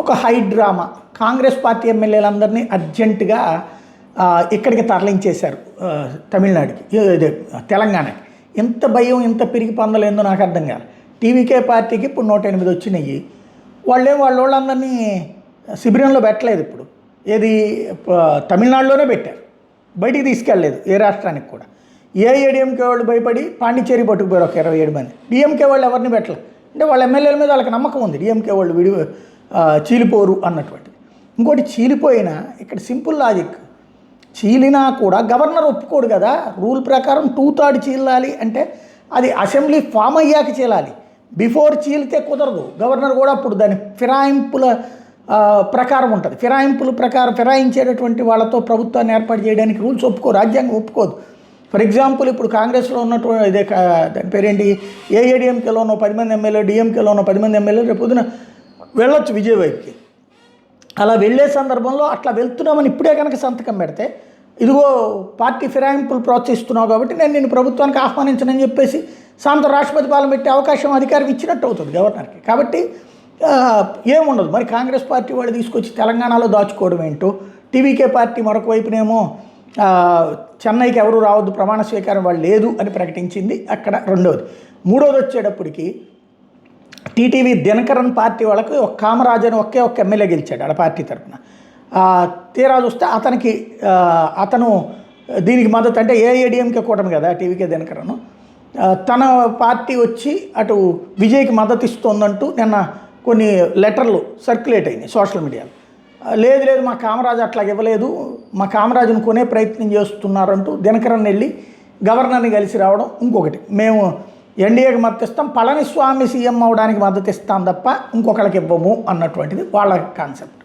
ఒక high drama. Congress party ఎమ్మెల్యేలందరినీ అర్జెంటుగా ఇక్కడికి తరలించేశారు, తమిళనాడుకి, ఇదే తెలంగాణకి. ఇంత భయం, ఇంత పిరికి పందలేందో నాకు అర్థం కాదు. టీవీకే పార్టీకి ఇప్పుడు 108 వచ్చినాయి. వాళ్ళందరినీ శిబిరంలో పెట్టలేదు. ఇప్పుడు ఏది తమిళనాడులోనే పెట్టారు, బయటికి తీసుకెళ్ళలేదు ఏ రాష్ట్రానికి కూడా. ఏఐఏడిఎంకే వాళ్ళు భయపడి పాండిచ్చేరి పట్టుకుపోయారు ఒక 27 మంది. డిఎంకే వాళ్ళు ఎవరిని పెట్టలేదు. అంటే వాళ్ళ ఎమ్మెల్యేల మీద వాళ్ళకి నమ్మకం ఉంది, డిఎంకే వాళ్ళు చీలిపోరు అన్నటువంటిది. ఇంకోటి, చీలిపోయినా ఇక్కడ సింపుల్ లాజిక్, చీలినా కూడా గవర్నర్ ఒప్పుకోడు కదా. రూల్ ప్రకారం 2/3 చీలాలి అంటే అది అసెంబ్లీ ఫామ్ అయ్యాక చీలాలి, బిఫోర్ చీలితే కుదరదు. గవర్నర్ కూడా అప్పుడు దాని ఫిరాయింపుల ప్రకారం ఉంటుంది. ఫిరాయింపుల ప్రకారం ఫిరాయించేటటువంటి వాళ్ళతో ప్రభుత్వాన్ని ఏర్పాటు చేయడానికి రూల్స్ ఒప్పుకో, రాజ్యాంగం ఒప్పుకోదు. ఫర్ ఎగ్జాంపుల్, ఇప్పుడు కాంగ్రెస్లో ఉన్నటువంటి ఇదే దాని పేరేంటి, ఏఐఏడిఎంకేలో ఉన్న 10 మంది ఎమ్మెల్యే, డిఎంకేలో ఉన్న 10 మంది ఎమ్మెల్యేలు రేపు పొద్దున వెళ్ళొచ్చు విజయ్ వైపుకి. అలా వెళ్ళే సందర్భంలో అట్లా వెళ్తున్నామని ఇప్పుడే కనుక సంతకం పెడితే, ఇదిగో పార్టీ ఫిరాయింపులు ప్రోత్సహిస్తున్నావు కాబట్టి నేను నిన్ను ప్రభుత్వానికి ఆహ్వానించనని చెప్పేసి సాయంత్రం రాష్ట్రపతి పాలన పెట్టే అవకాశం, అధికారం ఇచ్చినట్టు అవుతుంది గవర్నర్కి. కాబట్టి ఏముండదు. మరి కాంగ్రెస్ పార్టీ వాళ్ళు తీసుకొచ్చి తెలంగాణలో దాచుకోవడం ఏంటో, టీవీకే పార్టీ మరొక వైపునేమో చెన్నైకి ఎవరు రావద్దు, ప్రమాణ స్వీకారం వాళ్ళు లేదు అని ప్రకటించింది అక్కడ. రెండవది. మూడోది వచ్చేటప్పటికి టీటీవీ దినకరన్ పార్టీ వాళ్ళకి ఒక కామరాజ్ అని ఒక్క ఎమ్మెల్యే గెలిచాడు ఆడ పార్టీ తరఫున. తీరా చూస్తే అతను దీనికి మద్దతు, అంటే ఏఐఏడిఎంకే కూటమి కదా టీవీకే దినకరన్, తన పార్టీ వచ్చి అటు విజయ్కి మద్దతు ఇస్తోందంటూ నిన్న కొన్ని లెటర్లు సర్క్యులేట్ అయినాయి సోషల్ మీడియాలో. లేదు మా కామరాజు అట్లా ఇవ్వలేదు, మా కామరాజును కొనే ప్రయత్నం చేస్తున్నారంటూ దినకరన్ వెళ్ళి గవర్నర్ని కలిసి రావడం. ఇంకొకటి, మేము ఎన్డీఏకి మద్దతు ఇస్తాం, పళనిస్వామి సీఎం అవడానికి మద్దతు ఇస్తాం తప్ప ఇంకొకరికి ఇవ్వము అన్నటువంటిది వాళ్ళ కాన్సెప్ట్.